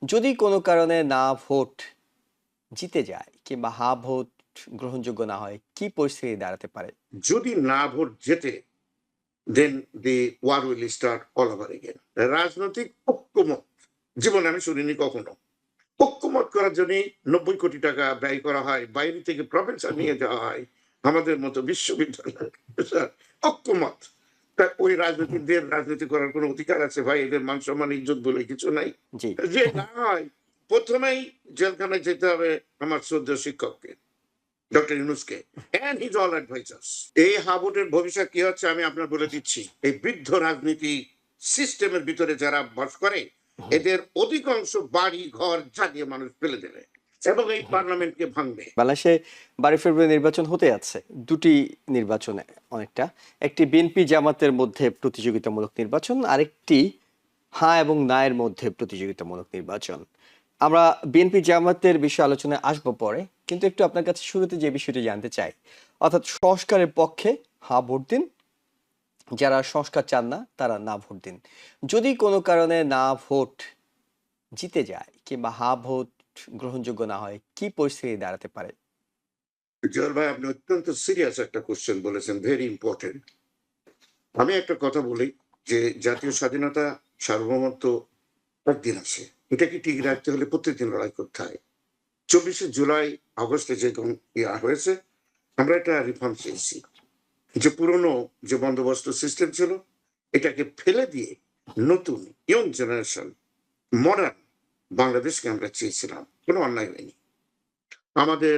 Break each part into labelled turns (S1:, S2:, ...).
S1: যদি কোনো কারণে না ভোট জিতে যায় কিংবা হা ভোট গ্রহণযোগ্য না হয়, কি পরিস্থিতি দাঁড়াতে পারে?
S2: যদি না ভোট জেতে, then the war will start all over again. রাজনৈতিক ঐক্যমত জীবনে আমি শুনিনি কখনো। ঐক্যমত করার জন্য ৯০ কোটি টাকা ব্যয় করা হয়, বাইরে থেকে প্রফেসর
S1: হুম,
S2: নিয়ে যাওয়া হয় আমাদের মতো বিশ্ববিদ্যালয়ের প্রফেসর। ঐক্যমত। তা ওই
S1: হুম,
S2: রাজনীতিকদের রাজনীতি করার কোনো অধিকার আছে ভাই? এদের মান সম্মান ইজ্জত বলে কিছু নাই।
S1: জি।
S2: যে না হয়, প্রথমেই জেলখানায় যেতে হবে আমার শ্রদ্ধেয় শিক্ষককে, ডক্টর ইউনুসকে, and his all advisors। এই হাবুটের ভবিষ্যৎ কি হচ্ছে আমি আপনার বলে দিচ্ছি। এই বৃদ্ধ রাজনীতি সিস্টেমের ভিতরে যারা বাস করে,
S1: হুম,
S2: এদের অধিকাংশ বাড়ি ঘর জ্বালিয়ে মানুষ ফেলে দেবে এবং এই
S1: হুম।
S2: পার্লামেন্টকে ভাঙবে।
S1: বাংলাদেশে ১২ ফেব্রুয়ারি নির্বাচন হতে যাচ্ছে। দুটি নির্বাচনে অনেকটা। একটি বিএনপি জামাতের মধ্যে প্রতিযোগিতামূলক নির্বাচন, আরেকটি হ্যাঁ এবং না এর মধ্যে প্রতিযোগিতামূলক নির্বাচন। আমরা বিএনপি জামাতের বিষয়ে আলোচনায় আসবো পরে। কিন্তু একটু আপনার কাছে শুরুতে যে বিষয়টি জানতে চাই। অর্থাৎ সংস্কারের পক্ষে হ্যাঁ ভোট দিন, যারা সংস্কার চান না তারা না ভোট দিন। যদি কোনো কারণে না ভোট জিতে যায় কিংবা হ্যাঁ ভোট গ্রহণযোগ্য না হয়, কি পরিস্থিতি দাঁড়াতে পারে?
S2: জল ভাই, আপনি অত্যন্ত সিরিয়াস একটা কোশ্চেন বলেছেন, ভেরি ইম্পর্টেন্ট। আমি একটা কথা বলি যে জাতীয় স্বাধীনতা, সার্বভৌমত্ব একদিন আসে। এটা কি ঠিক রাখতে হলে প্রত্যেকদিন লড়াই করতে হয়। ২৪শে জুলাই, আগস্টে যে ইয়া হয়েছে, আমরা একটা রিফর্ম চেয়েছি। যে পুরনো যে বন্দোবস্ত সিস্টেম ছিল, এটাকে ফেলে দিয়ে নতুন ইয়ং জেনারেশন, মডার্ন বাংলাদেশকে আমরা চেয়েছিলাম। কোনো অন্যায় হয়নি। আমাদের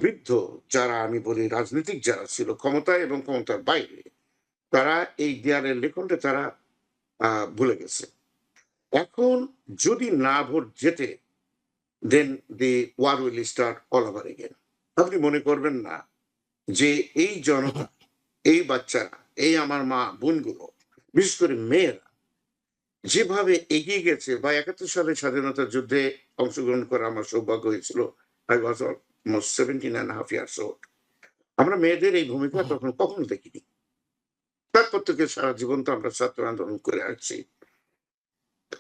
S2: বৃদ্ধ যারা, আমি বলি রাজনীতিক যারা ছিল ক্ষমতায় এবং ক্ষমতার বাইরে, তারা এই দেয়ালের লেখনটা তারা ভুলে গেছে। এখন যদি না ভোট জেতে, then the war will start all over again. আপনি মনে করবেন না যে এই জনতা, এই বাচ্চারা, এই আমার মা বোনগুলো, বিশেষ করে মেয়েরা যেভাবে এগিয়ে গেছে, বা ৭১ সালে স্বাধীনতা যুদ্ধে অংশগ্রহণ করার আমার সৌভাগ্য হয়েছিল। I was almost 17 and a half years old। আমরা মেয়েদের এই ভূমিকা তখন কখনো দেখিনি। তারপর থেকে সারা জীবন তো আমরা ছাত্র আন্দোলন করে আসছি।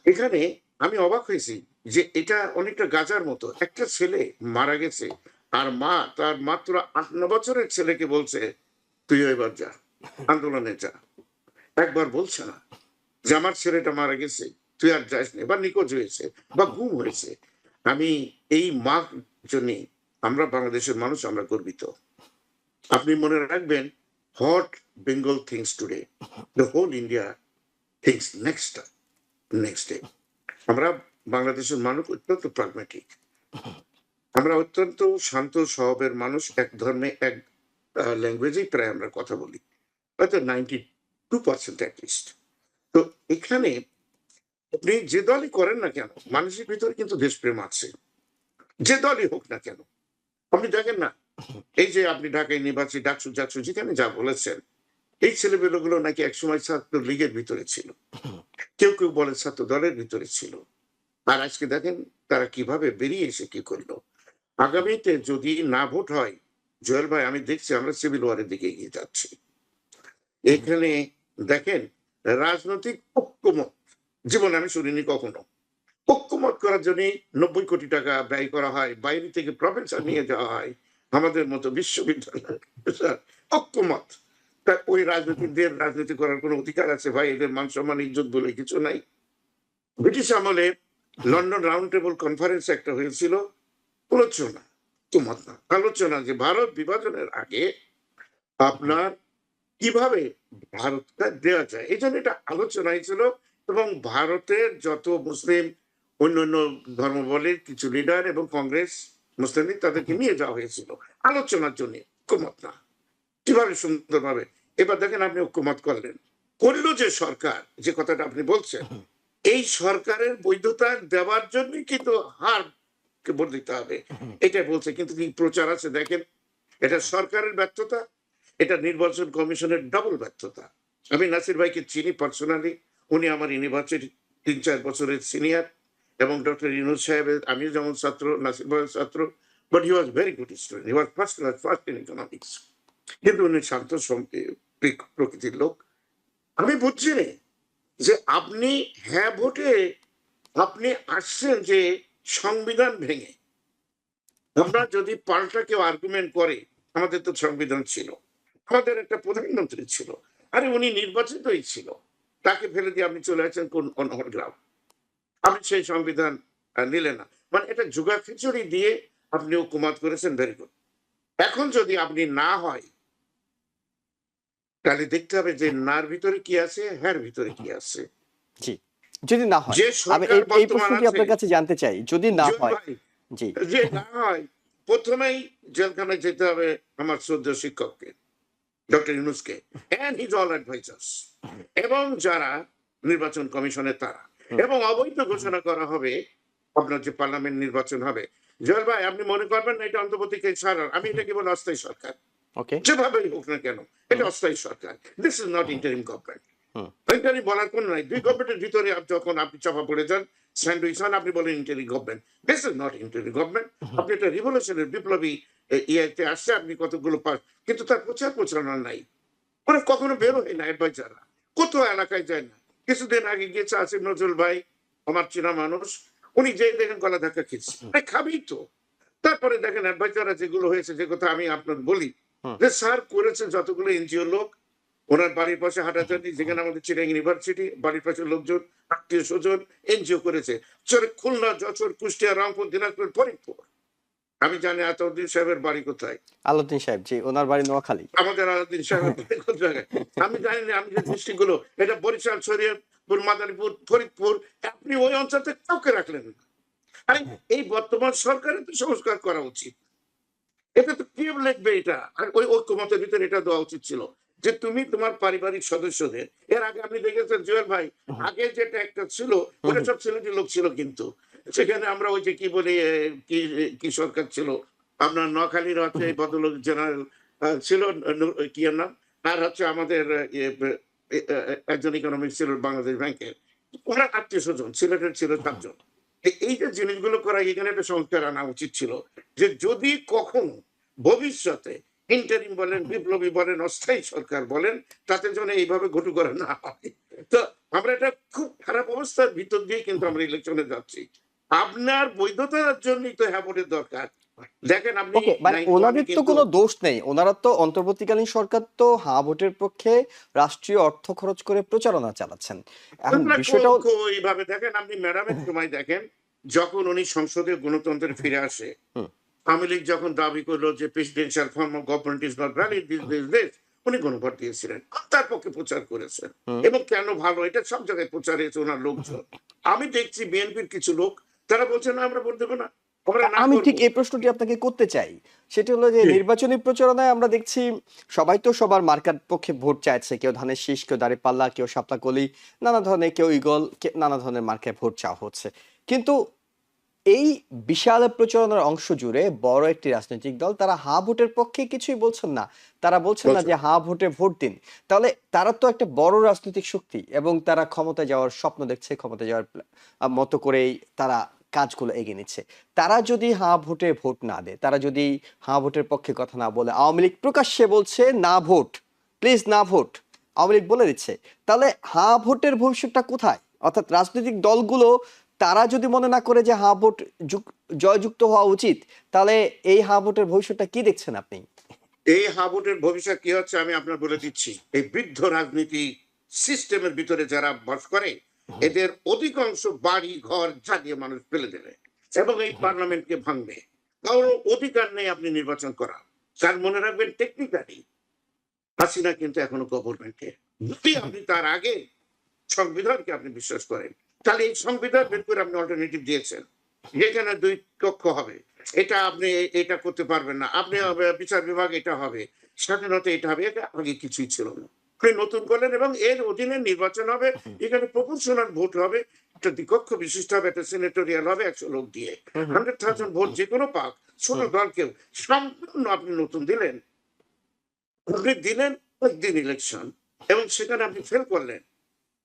S2: এখানে আমি অবাক হয়েছি যে এটা অনেকটা গাজার মতো। একটা ছেলে মারা গেছে, আর মা তার মাত্র ৮-৯ বছরের ছেলেকে বলছে, "তুইও এবার যা, আন্দোলনে যা।" একবার বলছে না যে, "আমার ছেলেটা মারা গেছে, তুই আর যাস নে, বা নিখোঁজ হয়েছে, বা গুম হয়েছে।" আমি এই মার জন্যে আমরা বাংলাদেশের মানুষ আমরা গর্বিত। আপনি মনে রাখবেন, what Bengal thinks today, the whole India thinks next day. আমরা বাংলাদেশের মানুষ অত্যন্ত প্রাগম্যাটিক। আমরা অত্যন্ত শান্ত স্বভাবের মানুষ। এক ধর্মে এক ল্যাঙ্গুয়েজেই প্রায় আমরা কথা বলি। হয়তো 92% এট লিস্ট। তো এখানে আপনি যে দলই করেন না কেন, মানুষের ভিতরে কিন্তু দেশপ্রেম আছে। যে দলই হোক না কেন। আপনি দেখেন না, এই যে আপনি ঢাকায় নির্বাচনী ডাকসু যেখানে যা বলেছেন, এই ছেলেপেলেগুলো নাকি একসময় ছাত্রলীগের ভিতরে ছিল। কেউ বলে ছাত্র দলের ভিতরে ছিল। আর আজকে দেখেন তারা কিভাবে বেরিয়ে এসে কি করলো। আগামীতে যদি না ভোট হয়, জুয়েল ভাই, আমি দেখছি আমরা সিভিল ওয়ার এর দিকে এগিয়ে যাচ্ছি। এখানে দেখেন, রাজনৈতিক ঐক্যমত জীবনে আমি শুনিনি কখনো। ঐক্যমত করার জন্য ৯০ কোটি টাকা ব্যয় করা হয়, বাইরে থেকে প্রফেসর নিয়ে যাওয়া হয় আমাদের মতো বিশ্ববিদ্যালয়ের প্রফেসর। ঐক্যমত। তা ওই রাজনীতিকদের রাজনীতি করার কোনো অধিকার আছে ভাই? এদের মান সম্মান ইজ্জত বলে কিছু নাই। ব্রিটিশ আমলে লন্ডন রাউন্ড টেবল কনফারেন্স একটা হয়েছিল। আলোচনা, ঐক্যমত না, আলোচনা যে ভারত বিভাজনের আগে আপনার কিভাবে ভারতটা দেওয়া যায়। এইজন্য এটা আলোচনা হয়েছিল এবং ভারতের যত মুসলিম, অন্যান্য ধর্মাবলম্বীর কিছু লিডার এবং কংগ্রেস, মুসলিম লীগ, তাদেরকে নিয়ে যাওয়া হয়েছিল আলোচনার জন্য, ঐক্যমত না। কিভাবে সুন্দরভাবে। এবার দেখেন আপনি ঐক্যমত করলেন। করল যে সরকার, যে কথাটা আপনি বলছেন, এই সরকারের বৈধতা দেওয়ার জন্যই কিন্তু হারকে ভোট দিতে হবে। এটাই বলছে। কিন্তু কি প্রচার আছে দেখেন। এটা সরকারের ব্যর্থতা, এটা নির্বাচন কমিশনের ডবল ব্যর্থতা। আমি নাসির ভাইকে চিনি পার্সোনালি। উনি আমার ইউনিভার্সিটি ৩-৪ বছরের সিনিয়র, এবং ডক্টর ইউনুস সাহেবের, আমিও যেমন ছাত্র, নাসির ভাইয়ের ছাত্র। But he was very good student. He was first class, first in economics. কিন্তু উনি শান্ত প্রকৃতির লোক। আমি বুঝছি না যে আপনি হ্যাঁ ভোটে আপনি আসছেন যে সংবিধান ভেঙে। আমরা যদি পাল্টা কেউ আর্গুমেন্ট করে, আমাদের তো সংবিধান ছিল, আমাদের একটা প্রধানমন্ত্রী ছিল, আরে উনি নির্বাচিতই ছিল, তাকে ফেলে দিয়ে আপনি চলে আসছেন কোন অনর্গ্রাম, আপনি সেই সংবিধান নিলেন না। মানে এটা জুগা খিচুড়ি দিয়ে আপনি হুকুমাত করেছেন, ভেরি গুড। এখন যদি আপনি না হয়, তাহলে দেখতে হবে যে নার ভিতরে কি আছে, হ্যার ভিতরে কি আছে।
S1: জি, যদি না হয়,
S2: যে
S1: আমি
S2: সরকার
S1: এই
S2: বর্তমান
S1: প্রশ্নটি
S2: আছে,
S1: আপনার কাছে জানতে চাই, যদি না
S2: জুয়েল
S1: হয়।
S2: ভাই,
S1: জি।
S2: যে না হয়, প্রথমেই জেলখানায় যেতে হবে আমার শ্রদ্ধেয় শিক্ষককে, ডক্টর ইউনুসকে, এন্ড হিজ অল অ্যাডভাইজার্স, এবং যারা নির্বাচন কমিশনের তারা,
S1: হুম,
S2: এবং অবৈধ ঘোষণা করা হবে আপনার যে পার্লামেন্ট নির্বাচন হবে। জয়েল ভাই, আপনি মনে করবেন না এটা অন্তর্বর্তীকালীন সরকার, আমি এটাকে বলি অস্থায়ী সরকার।
S1: ওকে।
S2: যেভাবেই হোক না কেন, এটা
S1: হুম,
S2: অস্থায়ী সরকার। This is not interim government.
S1: হুম,
S2: ইন্টারিম বলার কোন নাই, দুই গভর্নমেন্টের ভিতরে যখন আপনি চাপা পড়ে যান, স্যান্ডউইচ হন, আপনি বলেন interim government. This is not interim government.
S1: হুম,
S2: আপনি একটা রিভলিউশনের বিপ্লবী ইয়েতে আসছে, আপনি কতগুলো পাস, কিন্তু তার প্রচার প্রচারণা নাই। ওরা কখনো বের হয় না, অ্যাডভাইজাররা কত এলাকায় যায় না। কিছুদিন আগে গিয়েছে আসিফ নজরুল ভাই, আমার চেনা মানুষ, উনি যে দেখেন গলা ধাক্কা খেয়েছে,
S1: হুম,
S2: খাবেই তো। তারপরে দেখেন অ্যাডভাইজাররা যেগুলো হয়েছে, যে কথা আমি আপনার বলি,
S1: হুম,
S2: যে স্যার করেছে যতগুলো এনজিও লোক, ওনার বাড়ির পাশে
S1: হুম,
S2: হাঁটাচাঁটি, যেখানে আমাদের চিরাং ইউনিভার্সিটি, বাড়ির পাশে লোকজন, আত্মীয় স্বজন, এনজিও করেছে। চরে খুলনা, যশোর, কুষ্টিয়া, রংপুর, দিনাজপুর, ফরিদপুর। আমি জানি আতাউদ্দিন সাহেবের বাড়ি কোথায়,
S1: আলাউদ্দিন সাহেব, জি, ওনার বাড়ি নোয়াখালী।
S2: আমাদের আলাউদ্দিন সাহেবের বাড়ি কোন জায়গায় আমি জানি না। আমি যে ডিস্ট্রিক্ট গুলো, এটা বরিশাল, শরীয়তপুর, মাদারীপুর, ফরিদপুর, আপনি ওই অঞ্চলতে কাউকে রাখলেন না। আরে এই বর্তমান সরকারের তো সংস্কার করা উচিত। এটা তো কে লিখবে এটা? আর ওই ঐক্যমতের ভিতরে এটা দেওয়া উচিত ছিল, যে তুমি তোমার পারিবারিক সদস্যদের, এর আগে আপনি দেখেছেন জুয়েল ভাই,
S1: হুম,
S2: আগে যেটা একটা ছিল,
S1: হুম,
S2: ওটা
S1: হুম,
S2: সব ছেলেটি লোক ছিল, কিন্তু সেখানে আমরা ওই যে কি বলি, কি কি সরকার ছিল, আপনার নোয়াখালীর হচ্ছে
S1: হুম,
S2: এই ভদ্রলোক জেনারেল ছিল, কি এর নাম, আর হচ্ছে আমাদের একজন ইকোনমিক্স ছিল বাংলাদেশ ব্যাংকের, ওরা আত্মীয় স্বজন, সিলেটের ছিল
S1: হুম,
S2: চারজন। এই যে জিনিসগুলো করা, এখানে একটা সংস্কার আনা উচিত ছিল, যে যদি কখনো ভবিষ্যতে ইন্টারিম বলেন,
S1: হুম।
S2: বিপ্লবী বলেন, অস্থায়ী সরকার বলেন, তাতে যেন এইভাবে ঘটু করা না হয়। তো আমরা এটা খুব খারাপ অবস্থার ভিতর দিয়ে কিন্তু আমরা ইলেকশনে যাচ্ছি। আপনার বৈধতার জন্যই তো হ্যাঁ ভোটের দরকার। দেখেন আপনি
S1: ওকে, মানে
S2: 91 এ
S1: ওনাদের তো
S2: কিন্তু
S1: কোনো দোষ নেই, ওনারা তো অন্তর্বর্তীকালীন সরকার তো হ্যাঁ ভোটের পক্ষে রাষ্ট্রীয় অর্থ খরচ করে প্রচারণা চালাচ্ছেন। এখন
S2: আপনারা
S1: বিষয়টাও
S2: এইভাবে দেখেন, আপনি ম্যাডামের সময় দেখেন, যখন উনি সংসদে গণতন্ত্রে ফিরে আসে,
S1: হুম,
S2: আওয়ামী লীগ যখন দাবি করলো যে presidential form of government is not valid, this, উনি গণভোট দিয়েছিলেন, তার পক্ষে প্রচার করেছেন,
S1: হুম,
S2: এবং কেন ভালো এটা সব জায়গায় প্রচার হয়েছে ওনার লোকজন। আমি দেখছি বিএনপির কিছু লোক, তারা বলছে না আমরা ভোট দেবো না, আমরা না
S1: আমি ঠিক
S2: করবো।
S1: এই প্রশ্নটি আপনাকে করতে চাই। সেটি হলো যে
S2: জি,
S1: নির্বাচনী প্রচারণায় আমরা দেখছি সবাই তো সবার মার্কার পক্ষে ভোট চাইছে। কেউ ধানের শীষ, কেউ দাঁড়িপাল্লা, কেউ শাপলা কলি, নানা ধরনের, কেউ ঈগল, নানা ধরনের মার্কায় ভোট চাওয়া হচ্ছে। কিন্তু এই বিশাল প্রচারণার অংশ জুড়ে বড় একটি রাজনৈতিক দল তারা হ্যাঁ ভোটের পক্ষে কিছুই বলছেন না। তারা বলছেন না
S2: বলছেন।
S1: যে হ্যাঁ ভোটে ভোট দিন। তাহলে তারা তো একটা বড় রাজনৈতিক শক্তি এবং তারা ক্ষমতায় যাওয়ার স্বপ্ন দেখছে, ক্ষমতায় যাওয়ার মতো করেই তারা কাজগুলো এগিয়ে নিচ্ছে। তারা যদি হ্যাঁ ভোটে ভোট না দেয়, তারা যদি হ্যাঁ ভোটের পক্ষে কথা না বলে, আওয়ামী লীগ প্রকাশ্যে বলছে না ভোট, প্লিজ না ভোট, আওয়ামী লীগ বলে দিচ্ছে, তাহলে হ্যাঁ ভোটের ভবিষ্যৎটা কোথায়? অর্থাৎ রাজনৈতিক দলগুলো তারা যদি মনে না করে যে হ্যাঁ ভোট জয়যুক্ত হওয়া উচিত, তাহলে এই হ্যাঁ ভোটের ভবিষ্যৎটা কি দেখছেন আপনি?
S2: এই হাবুটের ভবিষ্যৎ কি হচ্ছে আমি আপনার বলে দিচ্ছি। এই বৃদ্ধ রাজনীতি সিস্টেমের ভিতরে যারা বাস করে,
S1: হুম,
S2: এদের অধিকাংশ বাড়ি ঘর জ্বালিয়ে মানুষ ফেলে দেবে, এবং এই
S1: হুম,
S2: পার্লামেন্টকে ভাঙবে। কারণ অধিকার নেই আপনি নির্বাচন করা। স্যার মনে রাখবেন, টেকনিক্যালি হাসিনা কিন্তু এখনো গভর্নমেন্টে। যদি আপনি তার আগে সংবিধানকে আপনি বিশ্বাস করেন, তাহলে এই সংবিধান বের করে আপনি অল্টারনেটিভ দিয়েছেন, যেখানে দুই কক্ষ হবে, এটা আপনি এটা করতে পারবেন না, আপনি
S1: হুম,
S2: বিচার বিভাগ এটা হবে, স্বাধীনতা এটা হবে, এটা আগে কিছুই ছিল না। আপনি নতুন করলেন, এবং এর অধীনে নির্বাচন হবে,
S1: হুম,
S2: এখানে প্রপোর্শনাল ভোট হবে, একটা দ্বিকক্ষ বিশিষ্ট হবে, একটা সেনেটোরিয়াল হবে ১০০ লোক দিয়ে,
S1: হুম, হুম,
S2: 100,000 ভোট যে কোনো পাক, ছোট
S1: হুম,
S2: দলকেও সম্পূর্ণ আপনি নতুন দিলেন, আপনি দিলেন একদিন ইলেকশন, এবং সেখানে আপনি ফেল করলেন।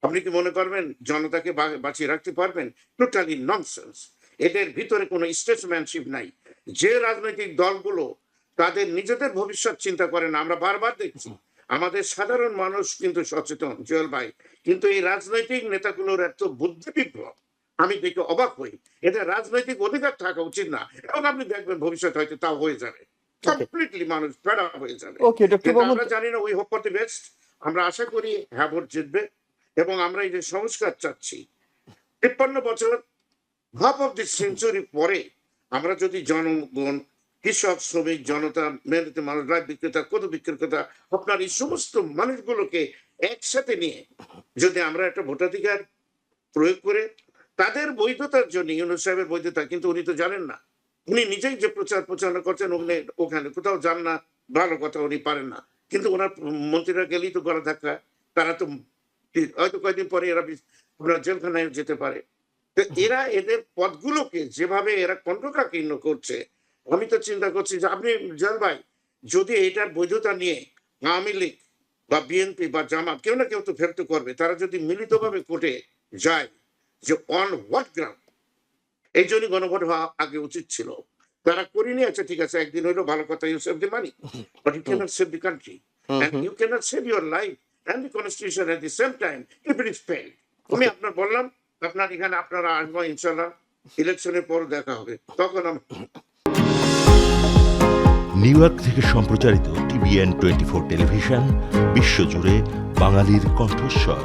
S2: আপনি কি মনে করবেন জনতাকে বাঁচিয়ে রাখতে পারবেন? Totally nonsense. এদের ভিতরে কোনো স্টেটসম্যানশিপ নাই। যে রাজনৈতিক দলগুলো তাদের নিজেদের ভবিষ্যৎ চিন্তা করে না, আমরা বারবার দেখছি।
S1: হুম,
S2: আমাদের সাধারণ মানুষ কিন্তু সচেতন জুয়েল ভাই। কিন্তু এই রাজনৈতিক নেতাগুলোর এত বুদ্ধি বিভ্রম, আমি দেখে অবাক হই। এদের রাজনৈতিক অধিকার থাকা উচিত না, এবং আপনি দেখবেন ভবিষ্যৎ হয়তো তাও হয়ে যাবে। কমপ্লিটলি মানুষ ফেড আপ হয়ে যাবে।
S1: ওকে ডক্টর
S2: কিন্তু
S1: মোহাম্মদ,
S2: আমরা জানি না, we hope for the best. আমরা আশা করি হ্যাঁ ভোট জিতবে, এবং আমরা এই যে সংস্কার চাচ্ছি 53 বছর, হাফ অফ দি সেঞ্চুরি পরে আমরা যদি জনগণ, কৃষক, শ্রমিক, জনতা, মেহনতি মানুষ, রায় বিক্রেতা, কদু বিক্রেতা, আপনার এই সমস্ত মানুষগুলোকে একসাথে নিয়ে যদি আমরা একটা ভোটাধিকার প্রয়োগ করে তাদের বৈধতার জন্য, ইউনূস সাহেবের বৈধতা, কিন্তু উনি তো জানেন না, উনি নিজেই যে প্রচারণা করছেন ওখানে কোথাও যান না, ভালো কথা উনি পারেন না, কিন্তু ওনার মন্ত্রীরা গেলেই তো গলা ধাক্কা, তারা তো হয়তো কয়েকদিন পরে এরা আপনার জেলখানায় যেতে পারে। তো এরা এদের পদগুলোকে যেভাবে এরা কণ্ঠকাকীর্ণ করছে, আমি তো চিন্তা করছি যে আপনি জল ভাই, যদি এটার বৈধতা নিয়ে আওয়ামী লীগ বা বিএনপি বা জামাত কেউ না কেউ তো ফেরত করবে, তারা যদি মিলিতভাবে কোর্টে যায় যে অন হোয়াট গ্রাউন্ড, এই জন্য গণভোট হওয়া আগে উচিত ছিল। তারা করিনি, আচ্ছা ঠিক আছে, একদিন হইলো ভালো কথা, you save the money, but you cannot save the country, and you cannot save your life and the constitution at the same time if it is failed. আমি আপনার বললাম, আপনার এখানে আপনারা আসবো ইনশাল্লাহ, ইলেকশনের পর দেখা হবে, তখন
S3: নিউ ইয়র্ক থেকে সম্প্রচারিত TVN 24 টেলিভিশন বিশ্বজুড়ে বাঙালির কণ্ঠস্বর।